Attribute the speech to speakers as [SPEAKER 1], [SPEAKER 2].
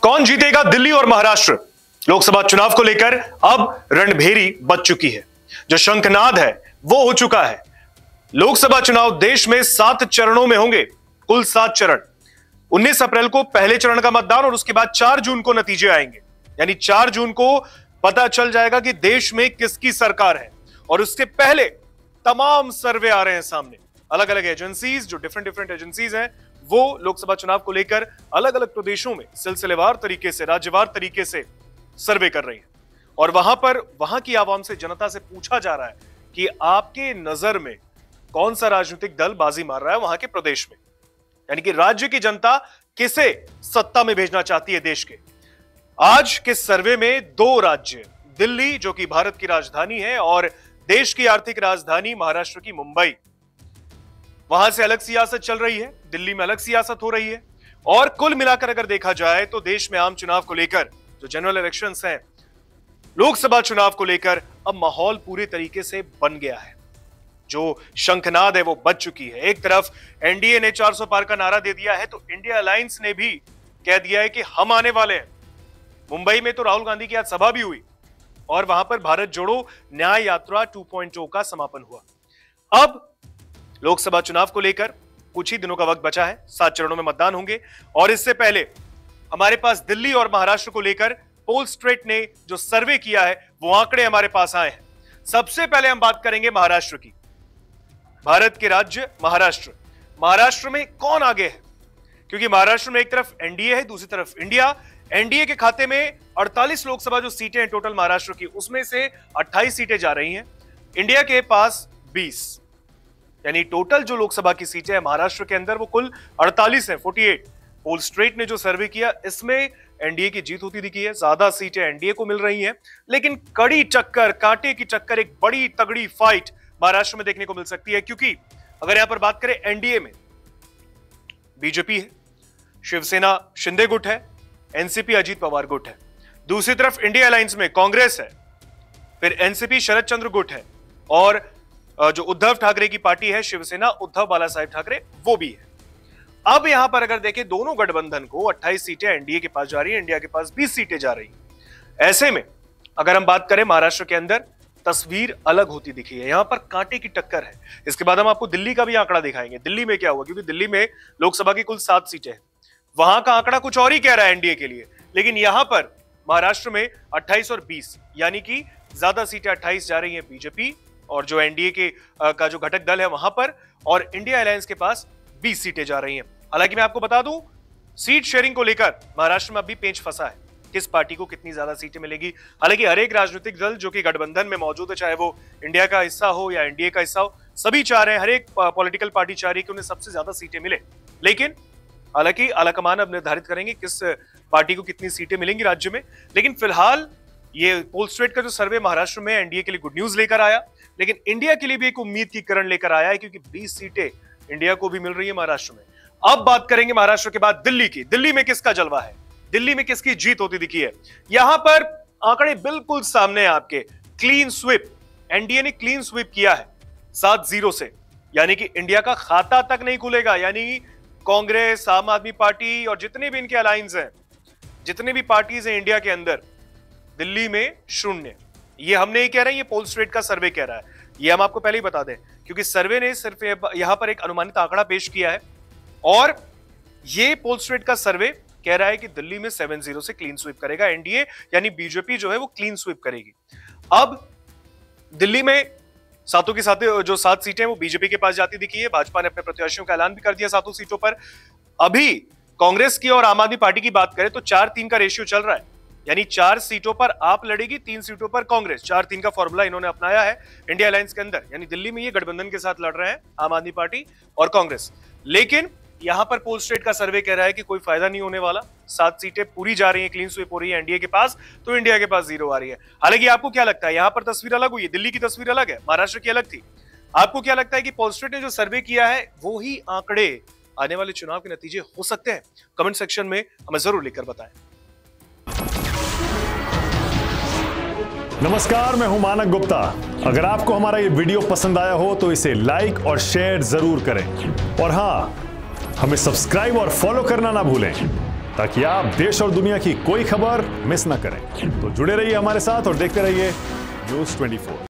[SPEAKER 1] कौन जीतेगा दिल्ली और महाराष्ट्र? लोकसभा चुनाव को लेकर अब रणभेरी बज चुकी है। जो शंखनाद है वो हो चुका है। लोकसभा चुनाव देश में 7 चरणों में होंगे, कुल 7 चरण। 19 अप्रैल को पहले चरण का मतदान और उसके बाद 4 जून को नतीजे आएंगे। यानी 4 जून को पता चल जाएगा कि देश में किसकी सरकार है। और उसके पहले तमाम सर्वे आ रहे हैं सामने। अलग अलग एजेंसीज, जो डिफरेंट एजेंसीज हैं, वो लोकसभा चुनाव को लेकर अलग अलग प्रदेशों में सिलसिलेवार तरीके से, राज्यवार तरीके से सर्वे कर रही है। और वहां की आवाम से, जनता से पूछा जा रहा है कि आपके नजर में कौन सा राजनीतिक दल बाजी मार रहा है वहां के प्रदेश में। यानी कि राज्य की जनता किसे सत्ता में भेजना चाहती है देश के। आज के सर्वे में 2 राज्य, दिल्ली जो कि भारत की राजधानी है और देश की आर्थिक राजधानी महाराष्ट्र की मुंबई, वहां से अलग सियासत चल रही है, दिल्ली में अलग सियासत हो रही है। और कुल मिलाकर अगर देखा जाए तो देश में आम चुनाव को लेकर, जो जनरल इलेक्शंस हैं, लोकसभा चुनाव को लेकर अब माहौल पूरे तरीके से बन गया है। जो शंखनाद है वो बज चुकी है। एक तरफ एनडीए ने 400 पार का नारा दे दिया है तो इंडिया अलायंस ने भी कह दिया है कि हम आने वाले हैं। मुंबई में तो राहुल गांधी की आज सभा भी हुई और वहां पर भारत जोड़ो न्याय यात्रा 2.0 का समापन हुआ। अब लोकसभा चुनाव को लेकर कुछ ही दिनों का वक्त बचा है। 7 चरणों में मतदान होंगे और इससे पहले हमारे पास दिल्ली और महाराष्ट्र को लेकर पोलस्ट्रेट ने जो सर्वे किया है वो आंकड़े हमारे पास आए हैं। सबसे पहले हम बात करेंगे महाराष्ट्र की। भारत के राज्य महाराष्ट्र में कौन आगे है? क्योंकि महाराष्ट्र में एक तरफ एनडीए है, दूसरी तरफ इंडिया। एनडीए के खाते में 48 लोकसभा जो सीटें हैं टोटल महाराष्ट्र की, उसमें से 28 सीटें जा रही हैं। इंडिया के पास 20, यानी टोटल जो लोकसभा की सीटें हैं महाराष्ट्र के अंदर वो कुल 48 है, 48। पोलस्ट्रेट ने जो सर्वे किया इसमें एनडीए की जीत होती दिखी है, ज्यादा सीटें एनडीए को मिल रही हैं। लेकिन कड़ी टक्कर, कांटे की टक्कर, एक बड़ी तगड़ी फाइट महाराष्ट्र में देखने को मिल सकती है। क्योंकि अगर यहां पर बात करें एनडीए में बीजेपी है, शिवसेना शिंदे गुट है, एनसीपी अजीत पवार गुट है। दूसरी तरफ इंडिया अलायंस में कांग्रेस है, फिर एनसीपी शरद चंद्र गुट है और जो उद्धव ठाकरे की पार्टी है शिवसेना उद्धव बाला साहेब ठाकरे, वो भी है। अब यहां पर अगर देखें दोनों गठबंधन को 28 सीटें एनडीए के पास जा रही है, इंडिया के पास 20 सीटें जा रही है। ऐसे में अगर हम बात करें महाराष्ट्र के अंदर, तस्वीर अलग होती दिखी है। यहां पर कांटे की टक्कर है। इसके बाद हम आपको दिल्ली का भी आंकड़ा दिखाएंगे। दिल्ली में क्या हुआ, क्योंकि दिल्ली में लोकसभा की कुल 7 सीटें हैं। वहां का आंकड़ा कुछ और ही कह रहा है एनडीए के लिए, लेकिन यहां पर महाराष्ट्र में 28 और 20, यानी कि ज्यादा सीटें 28 जा रही हैं बीजेपी और जो एनडीए के का जो घटक दल है वहां पर, और इंडिया अलायंस के पास 20 सीटें जा रही हैं। हालांकि मैं आपको बता दूं, सीट शेयरिंग को लेकर महाराष्ट्र में अभी पेंच फंसा है, किस पार्टी को कितनी ज्यादा सीटें मिलेगी। हालांकि हर एक राजनीतिक दल जो कि गठबंधन में मौजूद है, चाहे वो इंडिया का हिस्सा हो या एनडीए का हिस्सा हो, सभी चाह रहे हैं, हर एक पॉलिटिकल पार्टी चाह रही है कि उन्हें सबसे ज्यादा सीटें मिले। लेकिन हालांकि आलाकमान अब निर्धारित करेंगे किस पार्टी को कितनी सीटें मिलेंगी राज्य में। लेकिन फिलहाल ये पोलस्ट्रेट का जो सर्वे महाराष्ट्र में एनडीए के लिए गुड न्यूज लेकर आया, लेकिन इंडिया के लिए भी एक उम्मीद की किरण लेकर आया है, क्योंकि 20 सीटें इंडिया को भी मिल रही है महाराष्ट्र में। अब बात करेंगे महाराष्ट्र के बाद दिल्ली की। दिल्ली में किसका जलवा है, दिल्ली में किसकी जीत होती दिखी है? यहां पर आंकड़े बिल्कुल सामने हैं आपके। क्लीन स्वीप, एनडीए ने क्लीन स्वीप किया है 7-0 से, यानी कि इंडिया का खाता तक नहीं खुलेगा। यानी कांग्रेस, आम आदमी पार्टी और जितने भी इनके अलायंस हैं, जितने भी पार्टीज हैं इंडिया के अंदर, दिल्ली में 0। ये हम नहीं कह रहे हैं, ये पोलस्ट्रेट का सर्वे कह रहा है। ये हम आपको पहले ही बता दें, क्योंकि सर्वे ने सिर्फ यहां पर एक अनुमानित आंकड़ा पेश किया है और ये पोलस्ट्रेट का सर्वे कह रहा है कि दिल्ली में 7-0 से क्लीन स्वीप करेगा एनडीए, यानी बीजेपी जो है वो क्लीन स्वीप करेगी। अब दिल्ली में सातों की साथ जो 7 सीटें वो बीजेपी के पास जाती दिखी है। भाजपा ने अपने प्रत्याशियों का ऐलान भी कर दिया 7 सीटों पर। अभी कांग्रेस की और आम आदमी पार्टी की बात करें तो 4-3 का रेशियो चल रहा है, यानी 4 सीटों पर आप लड़ेगी, 3 सीटों पर कांग्रेस। 4-3 का फॉर्मूला इन्होंने अपनाया है इंडिया अलायंस के अंदर, यानी दिल्ली में ये गठबंधन के साथ लड़ रहे हैं आम आदमी पार्टी और कांग्रेस। लेकिन यहां पर पोलस्ट्रेट का सर्वे कह रहा है कि कोई फायदा नहीं होने वाला। 7 सीटें पूरी जा रही हैं, क्लीन स्वीप हो रही है एनडीए के पास, तो इंडिया के पास 0 आ रही है। हालांकि आपको क्या लगता है, यहां पर तस्वीर अलग हुई है, दिल्ली की तस्वीर अलग है, महाराष्ट्र की अलग थी। आपको क्या लगता है कि पोलस्ट्रेट ने जो सर्वे किया है वो ही आंकड़े आने वाले चुनाव के नतीजे हो सकते हैं? कमेंट सेक्शन में हमें जरूर लिखकर बताएं।
[SPEAKER 2] नमस्कार, मैं हूं मानक गुप्ता। अगर आपको हमारा ये वीडियो पसंद आया हो तो इसे लाइक और शेयर जरूर करें, और हां, हमें सब्सक्राइब और फॉलो करना ना भूलें। ताकि आप देश और दुनिया की कोई खबर मिस ना करें। तो जुड़े रहिए हमारे साथ और देखते रहिए News 24।